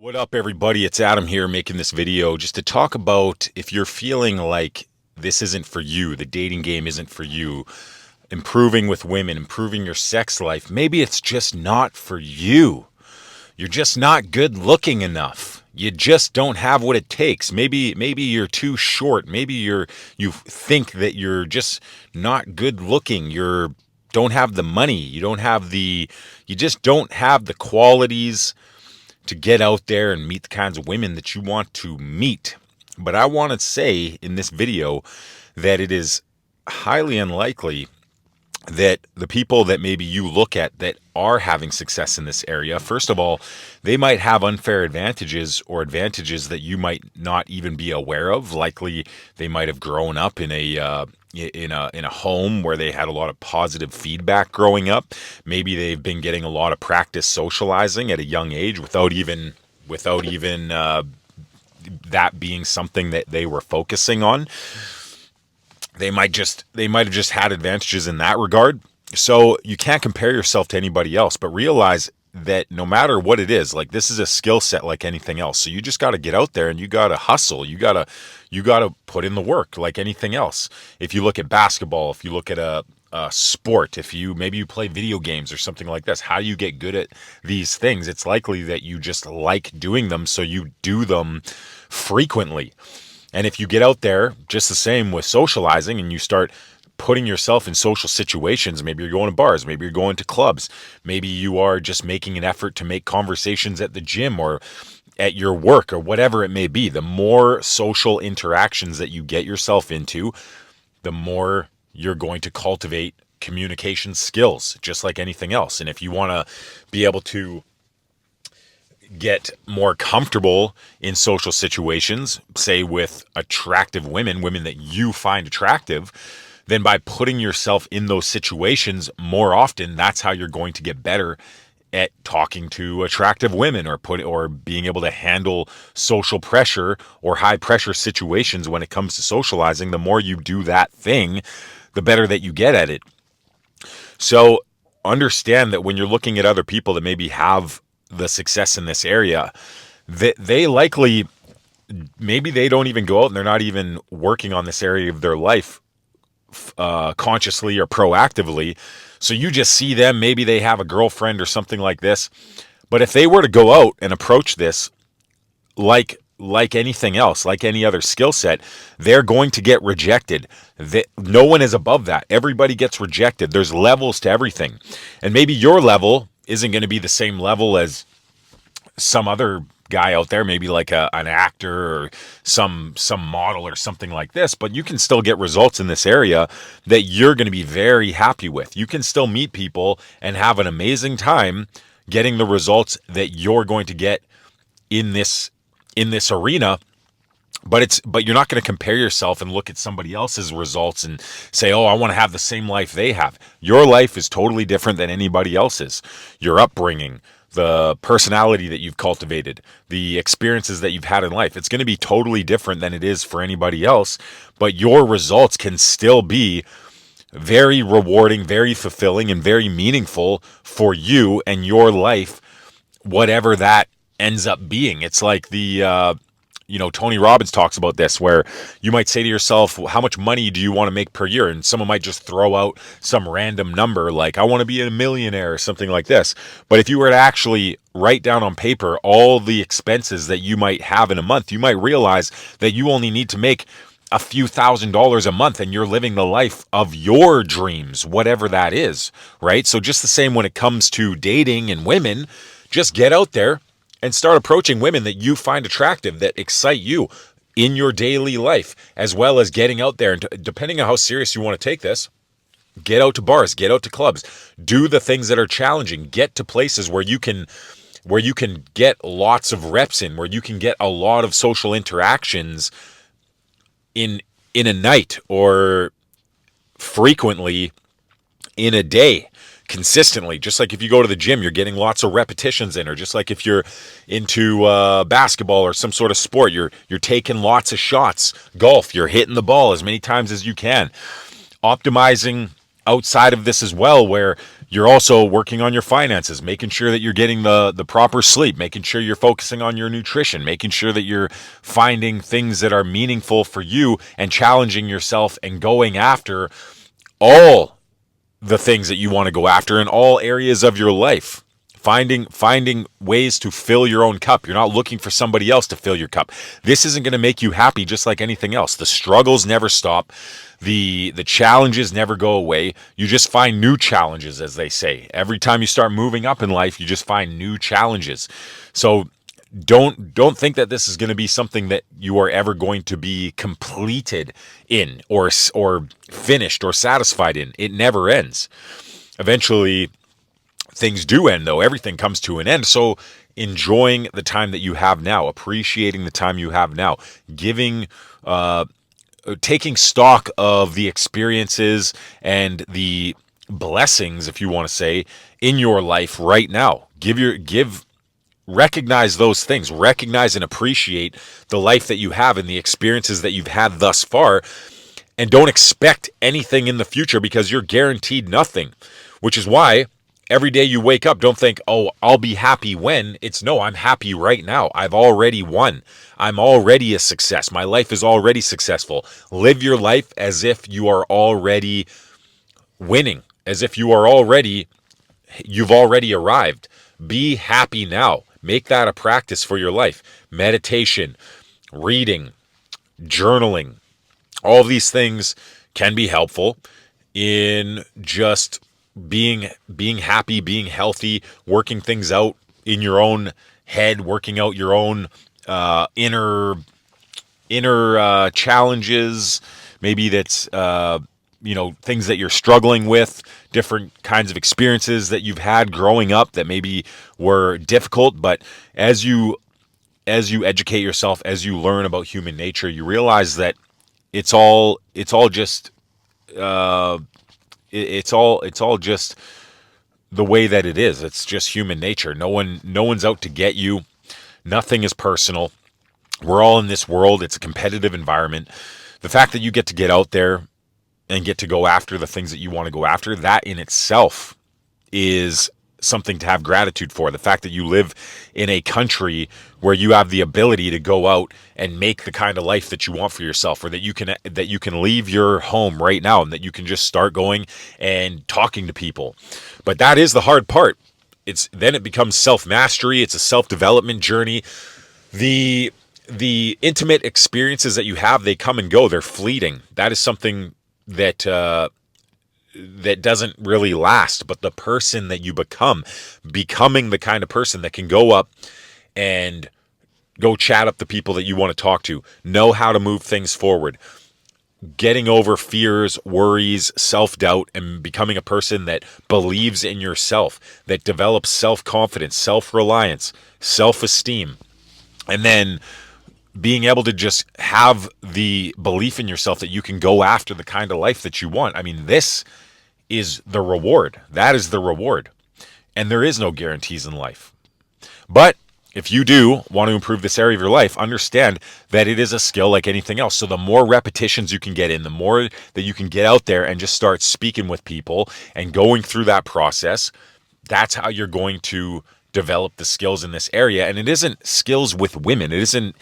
What up, everybody? It's Adam here making this video just to talk about if you're feeling like this isn't for you, the dating game isn't for you, improving with women, improving your sex life. Maybe it's just not for you. You're just not good looking enough. You just don't have what it takes. Maybe you're too short. Maybe you think that you're just not good looking. You don't have the money. You just don't have the qualities to get out there and meet the kinds of women that you want to meet. But I want to say in this video that it is highly unlikely that the people that maybe you look at that are having success in this area, first of all, they might have unfair advantages or advantages that you might not even be aware of. Likely, they might have grown up in a home where they had a lot of positive feedback growing up. Maybe they've been getting a lot of practice socializing at a young age without even that being something that they were focusing on. They might have just had advantages in that regard. So you can't compare yourself to anybody else, but realize that no matter what it is, like this is a skill set like anything else. So you just got to get out there and you got to hustle. You got to put in the work like anything else. If you look at basketball, if you look at a sport, if you maybe you play video games or something like this, how do you get good at these things? It's likely that you just like doing them, so you do them frequently. And if you get out there, just the same with socializing, and you start putting yourself in social situations, maybe you're going to bars, maybe you're going to clubs, maybe you are just making an effort to make conversations at the gym or at your work or whatever it may be, the more social interactions that you get yourself into, the more you're going to cultivate communication skills, just like anything else. And if you want to be able to get more comfortable in social situations, say with attractive women that you find attractive, then by putting yourself in those situations more often, that's how you're going to get better at talking to attractive women or being able to handle social pressure or high pressure situations when it comes to socializing. The more you do that thing, the better that you get at it. So understand that when you're looking at other people that maybe have the success in this area, they likely, maybe they don't even go out and they're not even working on this area of their life consciously or proactively. So you just see them, maybe they have a girlfriend or something like this. But if they were to go out and approach this like anything else, like any other skill set, they're going to get rejected. No one is above that. Everybody gets rejected. There's levels to everything. And maybe your level isn't going to be the same level as some other guy out there, maybe like an actor or some model or something like this, but you can still get results in this area that you're going to be very happy with. You can still meet people and have an amazing time getting the results that you're going to get in this arena. But you're not going to compare yourself and look at somebody else's results and say, "Oh, I want to have the same life they have." Your life is totally different than anybody else's. Your upbringing, the personality that you've cultivated, the experiences that you've had in life, it's going to be totally different than it is for anybody else, but your results can still be very rewarding, very fulfilling, and very meaningful for you and your life, whatever that ends up being. It's like Tony Robbins talks about this, where you might say to yourself, well, how much money do you want to make per year? And someone might just throw out some random number like, I want to be a millionaire or something like this. But if you were to actually write down on paper all the expenses that you might have in a month, you might realize that you only need to make a few $1,000s a month and you're living the life of your dreams, whatever that is, right? So just the same when it comes to dating and women, just get out there and start approaching women that you find attractive, that excite you in your daily life, as well as getting out there. And depending on how serious you want to take this, get out to bars, get out to clubs, do the things that are challenging, get to places where you can get lots of reps in, where you can get a lot of social interactions in a night or frequently in a day. Consistently, just like if you go to the gym, you're getting lots of repetitions in, or just like if you're into basketball or some sort of sport, you're taking lots of shots. Golf, you're hitting the ball as many times as you can. Optimizing outside of this as well, where You're also working on your finances, making sure that you're getting the proper sleep, making sure you're focusing on your nutrition, making sure that you're finding things that are meaningful for you and challenging yourself and going after all the things that you want to go after in all areas of your life. Finding ways to fill your own cup. You're not looking for somebody else to fill your cup. This isn't going to make you happy, just like anything else. The struggles never stop. The challenges never go away. You just find new challenges, as they say. Every time you start moving up in life, you just find new challenges. So don't think that this is going to be something that you are ever going to be completed in or finished or satisfied in. It never ends. Eventually things do end, though. Everything comes to an end. So enjoying the time that you have now, appreciating the time you have now, taking stock of the experiences and the blessings, if you want to say, in your life right now. Recognize those things. Recognize and appreciate the life that you have and the experiences that you've had thus far. And don't expect anything in the future, because you're guaranteed nothing. Which is why every day you wake up, don't think, oh, I'll be happy when. It's no, I'm happy right now. I've already won. I'm already a success. My life is already successful. Live your life as if you are already winning, as if you've already arrived. Be happy now. Make that a practice for your life. Meditation, reading, journaling, all these things can be helpful in just being happy, being healthy, working things out in your own head, working out your own inner challenges. Maybe that's things that you're struggling with, different kinds of experiences that you've had growing up that maybe were difficult. But as you educate yourself, as you learn about human nature, you realize that it's all just the way that it is. It's just human nature. No one's out to get you. Nothing is personal. We're all in this world. It's a competitive environment. The fact that you get to get out there and get to go after the things that you want to go after, that in itself is something to have gratitude for. The fact that you live in a country where you have the ability to go out and make the kind of life that you want for yourself, or that you can leave your home right now and that you can just start going and talking to people. But that is the hard part. Then it becomes self-mastery. It's a self-development journey. The intimate experiences that you have, they come and go. They're fleeting. That is something that doesn't really last. But the person that you becoming the kind of person that can go up and go chat up the people that you want to talk to, know how to move things forward, getting over fears, worries, self-doubt, and becoming a person that believes in yourself, that develops self-confidence, self-reliance, self-esteem, and then being able to just have the belief in yourself that you can go after the kind of life that you want. I mean, this is the reward. That is the reward. And there is no guarantees in life. But if you do want to improve this area of your life, understand that it is a skill like anything else. So the more repetitions you can get in, the more that you can get out there and just start speaking with people and going through that process, that's how you're going to develop the skills in this area. And it isn't skills with women. It isn't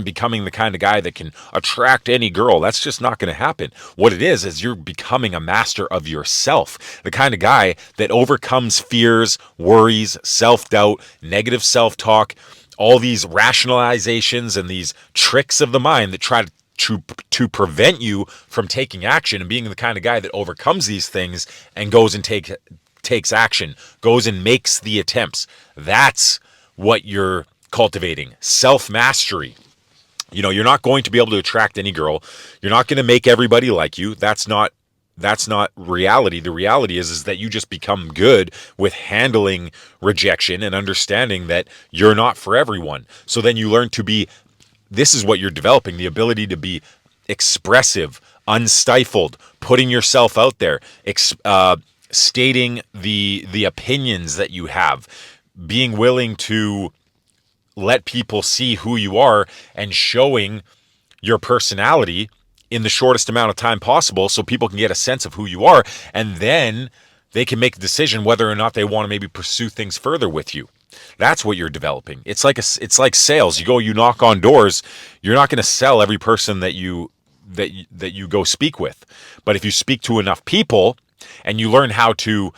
becoming the kind of guy that can attract any girl. That's just not going to happen. What it is you're becoming a master of yourself, the kind of guy that overcomes fears, worries, self-doubt, negative self-talk, all these rationalizations and these tricks of the mind that try to prevent you from taking action, and being the kind of guy that overcomes these things and goes and takes action, goes and makes the attempts. That's what you're cultivating. Self-mastery. You're not going to be able to attract any girl. You're not going to make everybody like you. That's not reality. The reality is that you just become good with handling rejection and understanding that you're not for everyone. So then you learn to be, this is what you're developing, the ability to be expressive, unstifled, putting yourself out there, stating the opinions that you have, being willing to let people see who you are and showing your personality in the shortest amount of time possible so people can get a sense of who you are. And then they can make a decision whether or not they want to maybe pursue things further with you. That's what you're developing. It's like sales. You knock on doors. You're not going to sell every person that you go speak with. But if you speak to enough people and you learn how to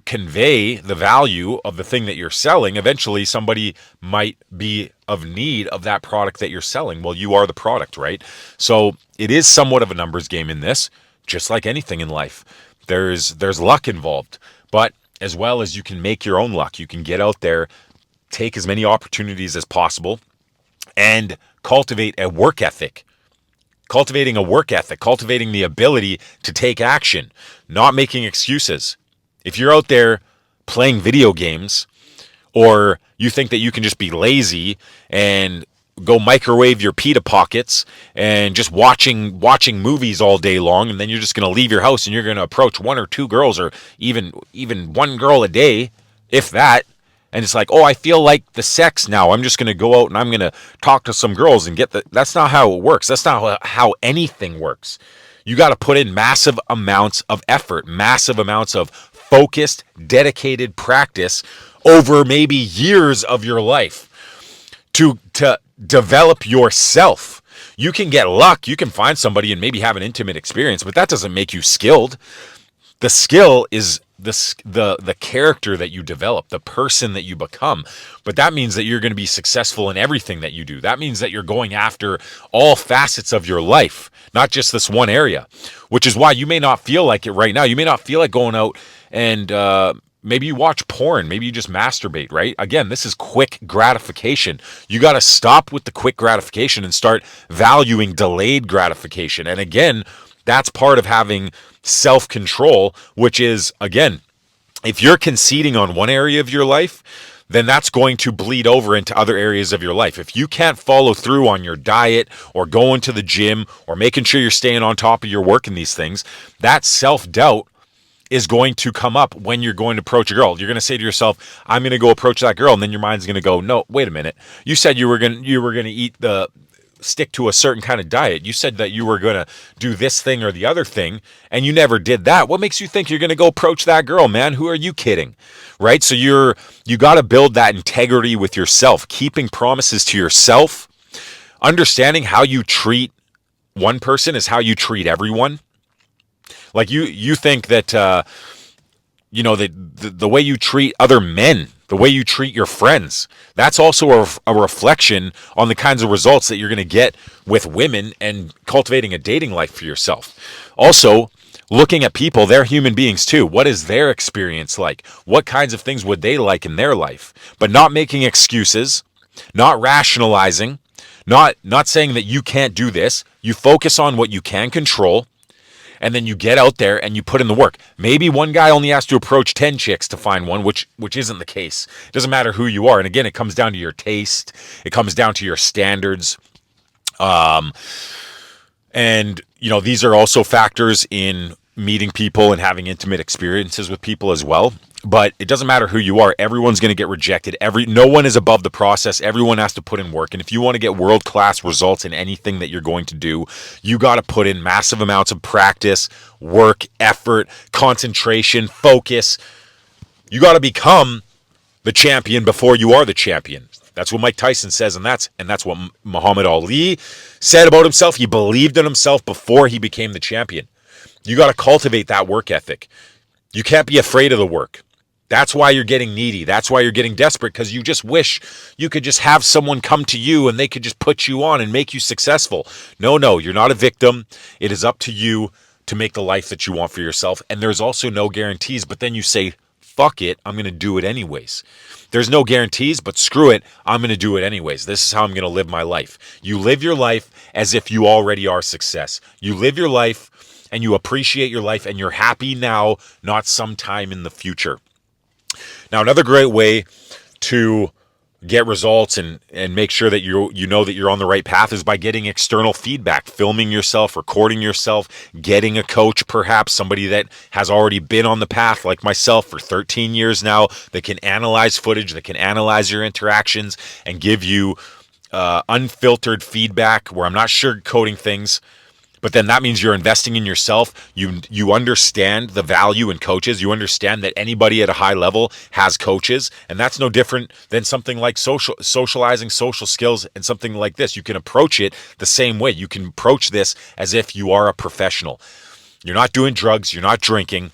convey the value of the thing that you're selling, eventually somebody might be of need of that product that you're selling. Well, you are the product, right? So it is somewhat of a numbers game in this, just like anything in life. There's luck involved, but as well as you can make your own luck. You can get out there, take as many opportunities as possible, and cultivate a work ethic. Cultivating the ability to take action, not making excuses. If you're out there playing video games, or you think that you can just be lazy and go microwave your pita pockets and just watching movies all day long, and then you're just going to leave your house and you're going to approach one or two girls, or even one girl a day, if that, and it's like, oh, I feel like the sex now, I'm just going to go out and I'm going to talk to some girls and that's not how it works. That's not how anything works. You got to put in massive amounts of effort, massive amounts of focused, dedicated practice over maybe years of your life to develop yourself. You can get luck. You can find somebody and maybe have an intimate experience, but that doesn't make you skilled. The skill is the character that you develop, the person that you become. But that means that you're going to be successful in everything that you do. That means that you're going after all facets of your life, not just this one area, which is why you may not feel like it right now. You may not feel like going out and maybe you watch porn. Maybe you just masturbate, right? Again, this is quick gratification. You got to stop with the quick gratification and start valuing delayed gratification. And again, that's part of having self-control, which is, again, if you're conceding on one area of your life, then that's going to bleed over into other areas of your life. If you can't follow through on your diet or going to the gym or making sure you're staying on top of your work and these things, that self-doubt is going to come up when you're going to approach a girl. You're going to say to yourself, I'm going to go approach that girl. And then your mind's going to go, no, wait a minute. You said you were going to stick to a certain kind of diet. You said that you were going to do this thing or the other thing, and you never did that. What makes you think you're going to go approach that girl, man? Who are you kidding? Right? So you got to build that integrity with yourself, keeping promises to yourself, understanding how you treat one person is how you treat everyone. Like you think that the way you treat other men, the way you treat your friends, that's also a reflection on the kinds of results that you're going to get with women and cultivating a dating life for yourself. Also, looking at people, they're human beings too. What is their experience like? What kinds of things would they like in their life? But not making excuses, not rationalizing, not saying that you can't do this. You focus on what you can control. And then you get out there and you put in the work. Maybe one guy only has to approach 10 chicks to find one, which isn't the case. It doesn't matter who you are. And again, it comes down to your taste. It comes down to your standards. And, these are also factors in meeting people and having intimate experiences with people as well. But it doesn't matter who you are. Everyone's going to get rejected. No one is above the process. Everyone has to put in work. And if you want to get world-class results in anything that you're going to do, you got to put in massive amounts of practice, work, effort, concentration, focus. You got to become the champion before you are the champion. That's what Mike Tyson says, and that's what Muhammad Ali said about himself. He believed in himself before he became the champion. You got to cultivate that work ethic. You can't be afraid of the work. That's why you're getting needy. That's why you're getting desperate, because you just wish you could just have someone come to you and they could just put you on and make you successful. No, you're not a victim. It is up to you to make the life that you want for yourself. And there's also no guarantees, but then you say, fuck it, I'm going to do it anyways. There's no guarantees, but screw it, I'm going to do it anyways. This is how I'm going to live my life. You live your life as if you already are success. You live your life and you appreciate your life and you're happy now, not sometime in the future. Now, another great way to get results and make sure that you know that you're on the right path is by getting external feedback, filming yourself, recording yourself, getting a coach, perhaps somebody that has already been on the path like myself for 13 years now, that can analyze footage, that can analyze your interactions and give you unfiltered feedback where I'm not sugarcoating things, But then that means you're investing in yourself. You understand the value in coaches. You understand that anybody at a high level has coaches, and that's no different than something like socializing, social skills, and something like this. You can approach it the same way. You can approach this as if you are a professional. You're not doing drugs, you're not drinking.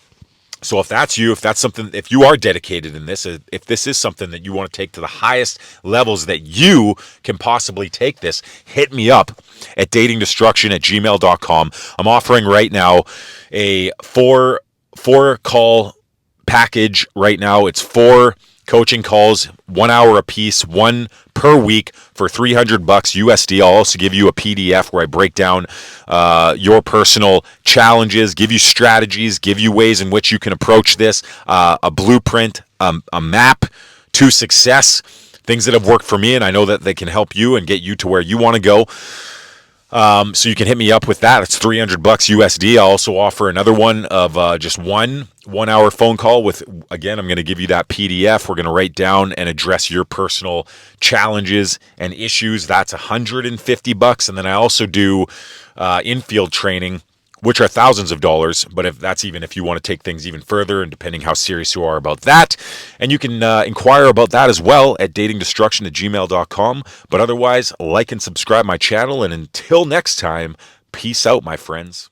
So if that's you, if that's something, if you are dedicated in this, if this is something that you want to take to the highest levels that you can possibly take this, hit me up at datingdestruction@gmail.com. I'm offering right now a four call package right now. It's 4 coaching calls, 1 hour a piece, one per week for $300 USD. I'll also give you a PDF where I break down your personal challenges, give you strategies, give you ways in which you can approach this, a blueprint, a map to success, things that have worked for me, and I know that they can help you and get you to where you want to go. So you can hit me up with that. It's $300 USD. I'll also offer another one of just one hour phone call with, again, I'm going to give you that PDF. We're going to write down and address your personal challenges and issues. That's $150. And then I also do infield training, which are thousands of dollars, but if you want to take things even further, and depending how serious you are about that. And you can inquire about that as well at datingdestruction@gmail.com. But otherwise, like and subscribe my channel, and until next time, peace out, my friends.